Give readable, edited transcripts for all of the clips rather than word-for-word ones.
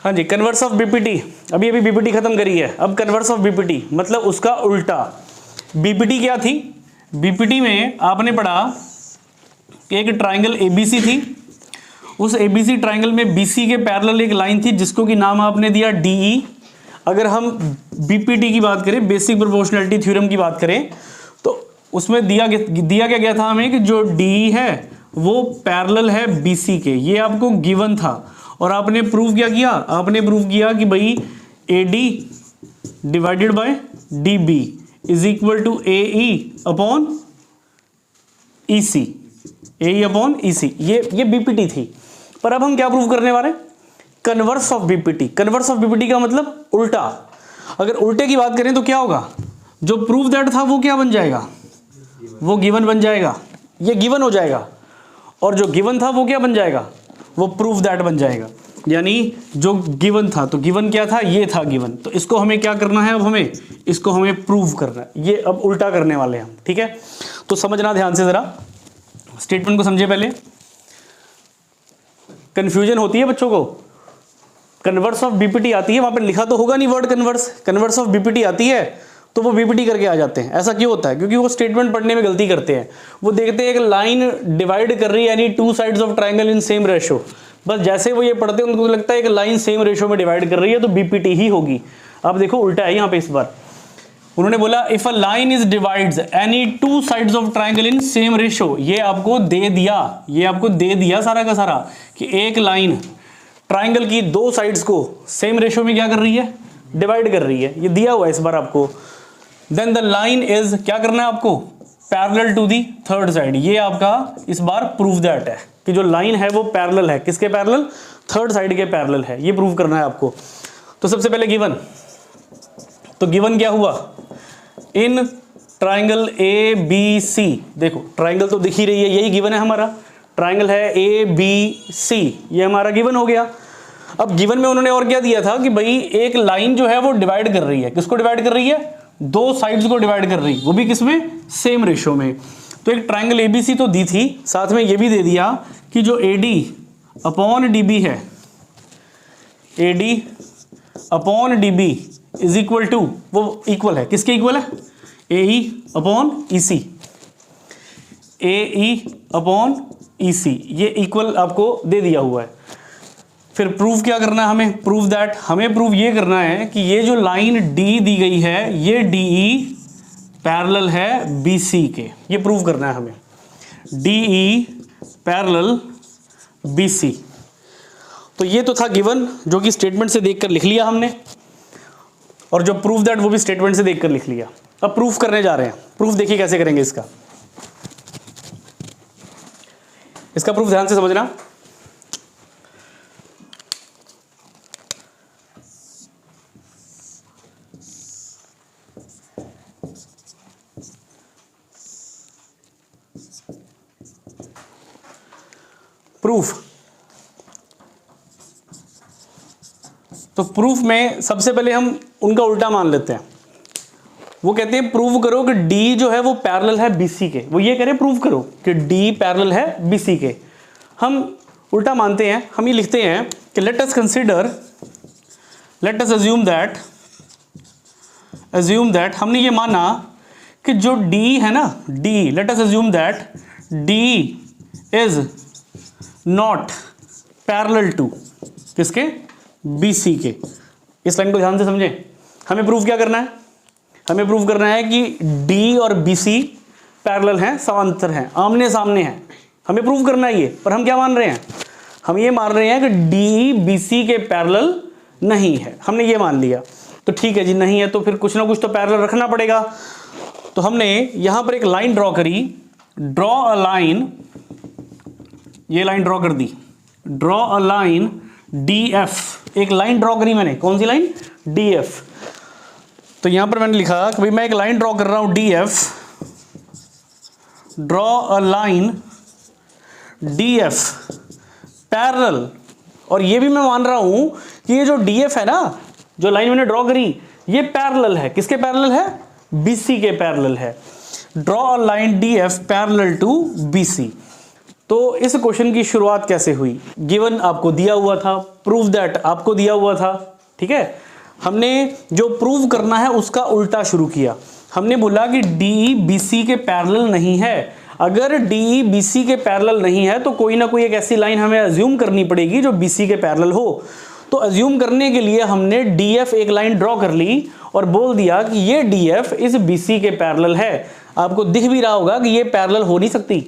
हाँ जी, converse of BPT, अभी BPT खत्म करी है, अब कन्वर्स ऑफ बीपीटी मतलब उसका उल्टा। बीपीटी क्या थी? बीपीटी में आपने पढ़ा कि एक ट्राइंगल एबीसी थी, उस एबीसी ट्राइंगल में बीसी के पैरेलल एक लाइन थी जिसको कि नाम आपने दिया डीई। अगर हम बीपीटी की बात करें, बेसिक प्रोपोर्शनैलिटी थ्योरम की बात करें, तो उसमें दिया क्या गया था हमें कि जो डीई है वो पैरेलल है बीसी के, ये आपको गिवन था। और आपने प्रूव क्या किया? आपने प्रूव किया कि भाई AD divided by DB is equal to AE upon EC, AE upon EC. ये बीपीटी थी। पर अब हम क्या प्रूव करने वाले? Converse of BPT. Converse of BPT का मतलब उल्टा। अगर उल्टे की बात करें तो क्या होगा? जो प्रूव दैट था वो क्या बन जाएगा? वो गिवन बन जाएगा, ये गिवन हो जाएगा। और जो गिवन था वो क्या बन जाएगा? वो प्रूव दैट बन जाएगा। यानी जो गिवन था, तो गिवन क्या था? ये था गिवन। तो इसको हमें क्या करना है? अब हमें इसको हमें प्रूव करना है। ये अब उल्टा करने वाले हैं हम, ठीक है? तो समझना ध्यान से जरा, स्टेटमेंट को समझे पहले। कंफ्यूजन होती है बच्चों को, कन्वर्स ऑफ बीपीटी आती है, वहां पर लिखा तो होगा नहीं word converse, converse of BPT आती है तो वो बीपीटी करके आ जाते हैं। ऐसा क्यों होता है? क्योंकि वो स्टेटमेंट पढ़ने में गलती करते हैं। वो देखते हैं एक लाइन डिवाइड कर रही है यानी two sides of triangle in same ratio, बस जैसे वो ये पढ़ते हैं उनको लगता है एक लाइन सेम रेशो में डिवाइड कर रही है तो बीपीटी ही होगी। अब देखो उल्टा है यहाँ पे। इस बार उन्होंने बोला if a line is divides any two sides of triangle in same ratio, ये आपको दे दिया, ये आपको दे दिया सारा का सारा कि एक लाइन ट्राइंगल की दो साइड्स को सेम रेशो में क्या कर रही है? डिवाइड कर रही है। ये दिया हुआ है इस बार आपको। देन द लाइन इज, क्या करना है आपको? Parallel to the third side. ये आपका इस बार प्रूव दैट है कि जो लाइन है वो पैरेलल है। किसके पैरेलल? थर्ड साइड के पैरेलल है। ये प्रूव करना है आपको। तो सबसे पहले गिवन, तो गिवन क्या हुआ? In triangle A B C, देखो ट्राइंगल तो दिख ही रही है, यही गिवन है हमारा। ट्राइंगल है ए बी सी, ये हमारा गिवन हो गया। अब गिवन में उन्होंने और क्या दिया था कि भाई एक लाइन जो है वो डिवाइड कर रही है। किसको डिवाइड कर रही है? दो साइड्स को डिवाइड कर रही, वो भी किसमें? सेम रेशो में। तो एक ट्राइंगल एबीसी तो दी थी, साथ में ये भी दे दिया कि जो एडी अपॉन डीबी है, AD upon DB is equal to, वो इक्वल है, किसके इक्वल है? AE upon EC, AE upon EC, ये इक्वल आपको दे दिया हुआ है। फिर प्रूव क्या करना है हमें? प्रूव दैट, हमें प्रूव ये करना है कि ये जो लाइन डी दी गई है ये डीई पैरेलल है बीसी के। ये प्रूव करना है हमें, डीई पैरेलल बीसी। तो ये तो था गिवन जो कि स्टेटमेंट से देखकर लिख लिया हमने, और जो प्रूव दैट वो भी स्टेटमेंट से देखकर लिख लिया। अब प्रूफ करने जा रहे हैं। प्रूफ देखिए कैसे करेंगे इसका प्रूफ ध्यान से समझना। प्रूफ, तो प्रूफ में सबसे पहले हम उनका उल्टा मान लेते हैं। वो कहते हैं प्रूव करो कि डी जो है वो पैरेलल है बीसी के। वो ये कह रहे हैं प्रूव करो कि डी पैरेलल है बीसी के। हम उल्टा मानते हैं, हम ये लिखते हैं कि let us consider, let us assume that हमने ये माना कि जो डी है ना, D, let us assume that D is not parallel to किसके? बीसी के। इस लाइन को ध्यान से समझें। हमें प्रूव क्या करना है? हमें प्रूव करना है कि डी और बीसी पैरेलल हैं, समांतर हैं, आमने सामने हैं। हमें प्रूव करना है ये। पर हम क्या मान रहे हैं? हम ये मान रहे हैं कि डी बीसी के पैरेलल नहीं है। हमने ये मान लिया। तो ठीक है जी, नहीं है तो फिर कुछ ना कुछ तो पैरेलल रखना पड़ेगा। तो हमने यहां पर एक लाइन ड्रॉ करी, ड्रॉ अ लाइन, ये लाइन ड्रॉ कर दी, draw a line D F. एक लाइन ड्रॉ करी मैंने, कौन सी लाइन? D F. तो यहां पर मैंने लिखा कि भाई मैं एक लाइन ड्रॉ कर रहा हूं D F, draw a line D F parallel. और ये भी मैं मान रहा हूं कि ये जो डी एफ है ना, जो लाइन मैंने ड्रॉ करी, ये पैरेलल है। किसके पैरेलल है? बीसी के पैरेलल है। Draw a line D F parallel to BC. तो इस क्वेश्चन की शुरुआत कैसे हुई? गिवन आपको दिया हुआ था, प्रूव दैट आपको दिया हुआ था, ठीक है। हमने जो प्रूव करना है उसका उल्टा शुरू किया। हमने बोला कि DE BC के पैरेलल नहीं है। अगर DE BC के पैरेलल नहीं है तो कोई ना कोई एक ऐसी लाइन हमें अज्यूम करनी पड़ेगी जो BC के पैरेलल हो। तो अज्यूम करने के लिए हमने DF एक लाइन ड्रॉ कर ली और बोल दिया कि ये DF इस BC के पैरेलल है। आपको दिख भी रहा होगा कि ये पैरेलल हो नहीं सकती।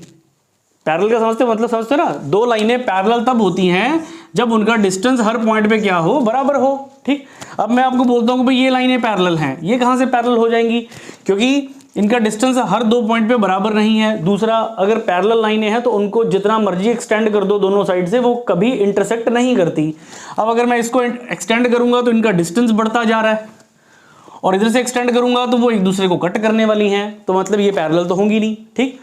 पैरेलल का समझते मतलब समझते ना, दो लाइनें पैरेलल तब होती हैं जब उनका डिस्टेंस हर पॉइंट पे क्या हो, बराबर हो, ठीक। अब मैं आपको बोलता हूँ कि भाई ये लाइनें पैरेलल हैं, ये कहाँ से पैरेलल हो जाएंगी? क्योंकि इनका डिस्टेंस हर दो पॉइंट पे बराबर नहीं है। दूसरा, अगर पैरेलल लाइनें हैं तो उनको जितना मर्जी एक्सटेंड कर दो दोनों साइड से, वो कभी इंटरसेक्ट नहीं करती। अब अगर मैं इसको एक्सटेंड करूंगा तो इनका डिस्टेंस बढ़ता जा रहा है, और इधर से एक्सटेंड करूंगा तो वो एक दूसरे को कट करने वाली हैं, तो मतलब ये पैरेलल तो होंगी नहीं, ठीक।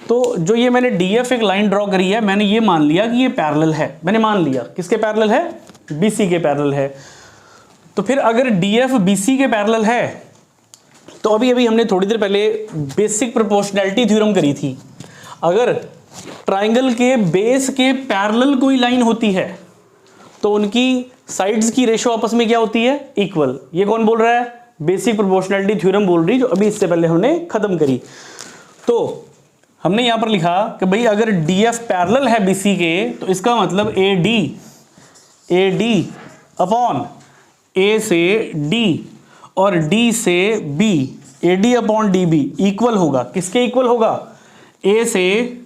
तो जो ये मैंने DF एक लाइन ड्रॉ करी है, मैंने ये मान लिया कि ये पैरेलल है। मैंने मान लिया किसके पैरेलल है? BC के पैरेलल है। तो फिर अगर DF BC के पैरेलल है तो अभी हमने थोड़ी देर पहले बेसिक प्रोपोर्शनैलिटी थ्योरम करी थी। अगर ट्राइंगल के बेस के पैरेलल कोई लाइन होती है तो उनकी साइड्स की रेशो आपस में क्या होती है? इक्वल। ये कौन बोल रहा है? बेसिक प्रोपोर्शनैलिटी थ्योरम बोल रही, जो अभी इससे पहले हमने खत्म करी। तो हमने यहां पर लिखा कि भाई अगर DF पैरेलल है BC के तो इसका मतलब AD अपॉन A से D और D से B, AD upon DB equal होगा। किसके इक्वल होगा? A से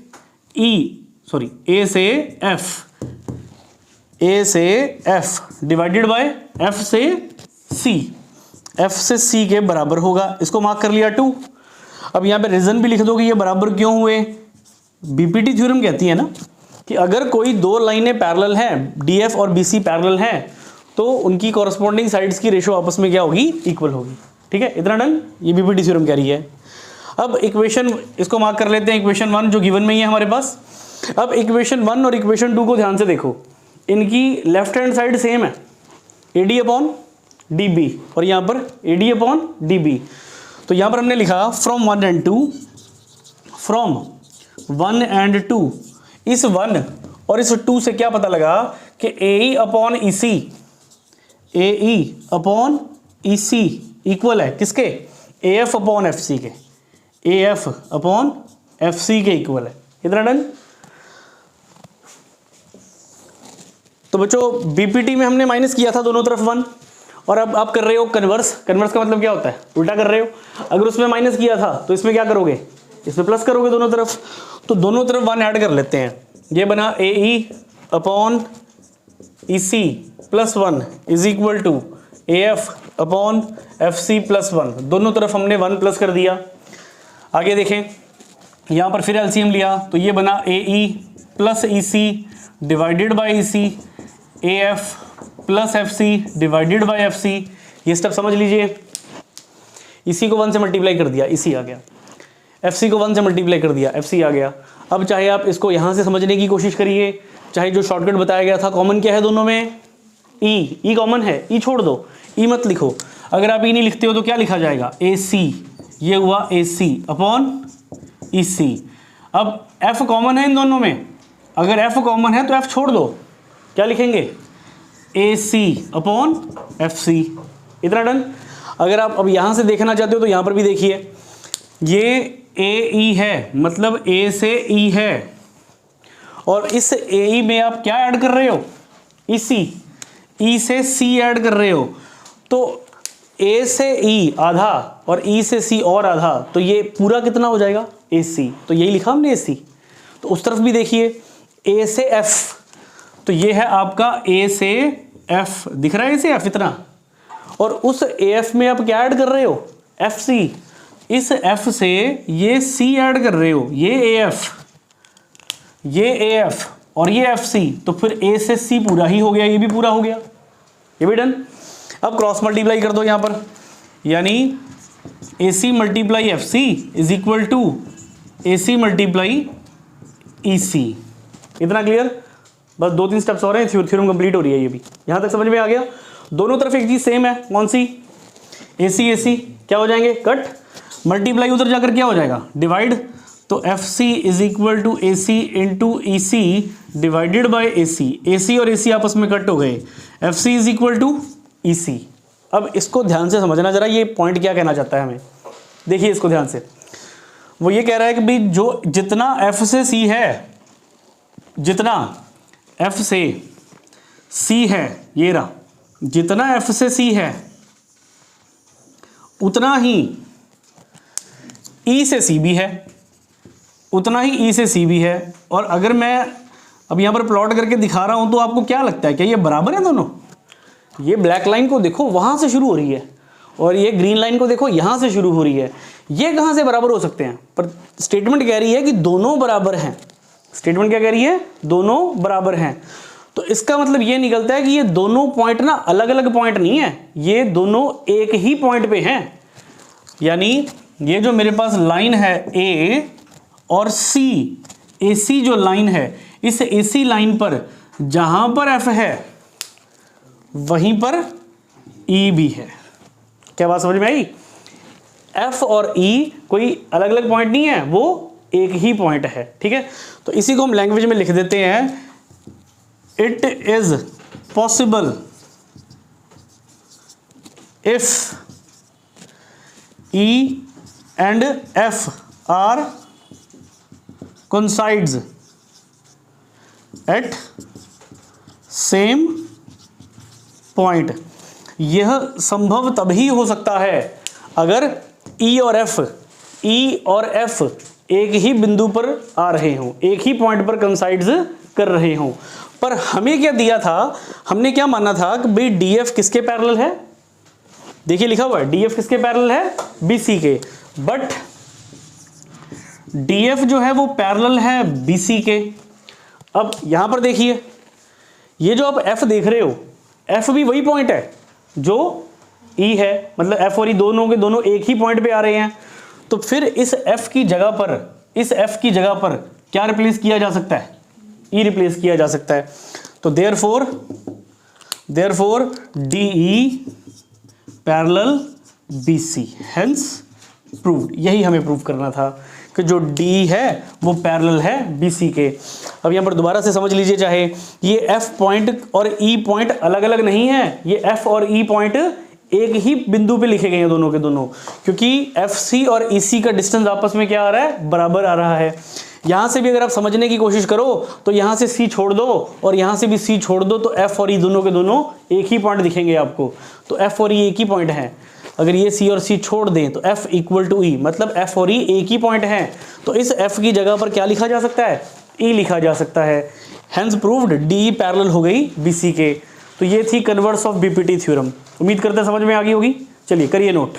F डिवाइडेड बाय F से C के बराबर होगा। इसको मार्क कर लिया 2। अब यहां पे रीजन भी लिख दो कि ये बराबर क्यों हुए। BPT थ्योरम कहती है ना कि अगर कोई दो लाइनें पैरेलल हैं, DF और BC पैरेलल हैं, तो उनकी कॉरस्पॉन्डिंग साइड्स की रेशो आपस में क्या होगी? इक्वल होगी, ठीक है। इतना डन। ये BPT थ्योरम कह रही है। अब इक्वेशन, इसको मार्क कर लेते हैं इक्वेशन 1 जो गिवन में ही है हमारे पास। अब इक्वेशन 1 और इक्वेशन 2 को ध्यान से देखो, इनकी लेफ्ट हैंड साइड सेम है, AD अपॉन DB, और यहां पर AD अपॉन DB। तो यहां पर हमने लिखा फ्रॉम 1 एंड 2। इस 1 और इस 2 से क्या पता लगा कि AE अपॉन EC इक्वल है किसके? AF अपॉन FC के। AF अपॉन FC के इक्वल है। इतना डन। तो बच्चों BPT में हमने माइनस किया था दोनों तरफ 1, और अब आप कर रहे हो कन्वर्स। कन्वर्स का मतलब क्या होता है? उल्टा कर रहे हो। अगर उसमें माइनस किया था तो इसमें क्या करोगे? इसमें प्लस करोगे दोनों तरफ। तो दोनों तरफ 1 ऐड कर लेते हैं। ये बना AE upon EC plus 1 is equal to AF upon FC plus 1। दोनों तरफ हमने 1 प्लस कर दिया। आगे देखें, यहाँ पर फिर LCM लिया तो ये बना AE plus EC divided by EC, AF plus FC divided by FC। ये स्टेप समझ लीजिए। EC को 1 से मल्टीप्लाई कर दिया, EC आ गया। FC को 1 से मल्टीप्लाई कर दिया, FC आ गया। अब चाहे आप इसको यहाँ से समझने की कोशिश करिए, चाहे जो शॉर्टकट बताया गया था, कॉमन क्या है दोनों में? E कॉमन है, E छोड़ दो, E मत लिखो। अगर आप E नहीं लिखते हो तो क्या लिखा जाएगा? AC, ये हुआ AC अपॉन EC। अब F कॉमन है इन दोनों में, अगर F कॉमन है तो F छोड़ दो, क्या लिखेंगे? AC upon FC। इतना डन। अगर आप अब यहाँ से देखना चाहते हो तो यहाँ पर भी देखिए, ये AE है, मतलब A से E है, और इस AE में आप क्या ऐड कर रहे हो? EC। E से C ऐड कर रहे हो, तो A से E आधा और E से C और आधा, तो ये पूरा कितना हो जाएगा? AC। तो यही लिखा हमने AC। तो उस तरफ भी देखिए, A से F, तो ये है आपका A से F, दिख रहा है A से F इतना, और उस AF में आप क्या ऐड कर रहे हो? FC। इस F से ये C ऐड कर रहे हो, ये AF, ये AF और ये FC, तो फिर A से C पूरा ही हो गया, ये भी पूरा हो गया, ये भी डन। अब क्रॉस मल्टीप्लाई कर दो यहाँ पर, यानी AC multiply FC is equal to AC multiply EC। इतना क्लियर? बस 2-3 स्टेप्स और हैं, थ्योरम कंप्लीट हो रही है। ये भी यहाँ तक समझ में आ गया। दोनों तरफ एक चीज सेम है, कौन सी? AC क्या हो जाएंगे? कट। मल्टीप्लाई उधर जाकर क्या हो जाएगा? डिवाइड। तो F C is equal to A C into E C divided by A C. A C और ए सी आपस में कट हो गए, F C is equal to E C. अब इसको ध्यान से समझना जरा, ये पॉइंट क्या कहना चाहता है हमें, देखिए इसको ध्यान से। वो ये कह रहा है कि भाई जो जितना एफ से सी है, जितना एफ से सी है, ये रहा, जितना एफ से सी है उतना ही ई से सी भी है, उतना ही ई से सी भी है। और अगर मैं अब यहाँ पर प्लॉट करके दिखा रहा हूँ तो आपको क्या लगता है, क्या ये बराबर है दोनों? ये ब्लैक लाइन को देखो वहाँ से शुरू हो रही है और ये ग्रीन लाइन को देखो यहाँ से शुरू हो रही है, ये कहाँ से बराबर हो सकते हैं? पर स्टेटमेंट कह रही है कि दोनों बराबर हैं। स्टेटमेंट क्या कह रही है? दोनों बराबर हैं। तो इसका मतलब ये निकलता है कि ये दोनों पॉइंट ना अलग अलग पॉइंट नहीं है, ये दोनों एक ही पॉइंट पे हैं। यानी ये जो मेरे पास लाइन है ए और सी, ए सी जो लाइन है, इस ए सी लाइन पर जहां पर एफ है वहीं पर ई भी है। क्या बात समझ में आई? एफ और ई कोई अलग अलग पॉइंट नहीं है, वो एक ही पॉइंट है। ठीक है, तो इसी को हम लैंग्वेज में लिख देते हैं, it is possible if E and F are coincides at same point. यह संभव तभी हो सकता है अगर ई और एफ एक ही बिंदु पर आ रहे हों, एक ही पॉइंट पर कंसाइड्स कर रहे हों। पर हमें क्या दिया था, हमने क्या माना था कि भाई डी एफ किसके पैरेलल है? देखिए लिखा हुआ है डी एफ किसके पैरेलल है? बी सी के। बट डी एफ जो है वो पैरेलल है बी सी के। अब यहां पर देखिए, ये जो आप एफ देख रहे हो, एफ भी वही पॉइंट है जो ई है, मतलब एफ और ई दोनों के दोनों एक ही पॉइंट पे आ रहे हैं। तो फिर इस एफ की जगह पर क्या रिप्लेस किया जा सकता है? ई रिप्लेस किया जा सकता है। तो therefore D E parallel B C, hence proved. यही हमें प्रूव करना था कि जो डी है वो पैरेलल है बी सी के। अब यहाँ पर दोबारा से समझ लीजिए, चाहे ये एफ पॉइंट और ई पॉइंट अलग अलग नहीं है, ये एफ और ई पॉइंट एक ही बिंदु पे लिखे गए हैं दोनों के दोनों, क्योंकि एफ सी और ई सी का डिस्टेंस आपस में क्या आ रहा है? बराबर आ रहा है। यहाँ से भी अगर आप समझने की कोशिश करो तो यहाँ से सी छोड़ दो और यहाँ से भी सी छोड़ दो, तो एफ और ई दोनों के दोनों एक ही पॉइंट दिखेंगे आपको। तो एफ और ई एक ही पॉइंट है। अगर ये सी और सी छोड़ दें तो एफ इक्वल टू ई, मतलब एफ और ई एक ही पॉइंट है। तो इस एफ की जगह पर क्या लिखा जा सकता है? ई लिखा जा सकता है। हेंस प्रूव्ड डी पैरेलल हो गई बी सी के। तो ये थी कन्वर्स ऑफ बीपीटी थ्योरम। उम्मीद करते हैं समझ में आ गई होगी। चलिए करिए नोट।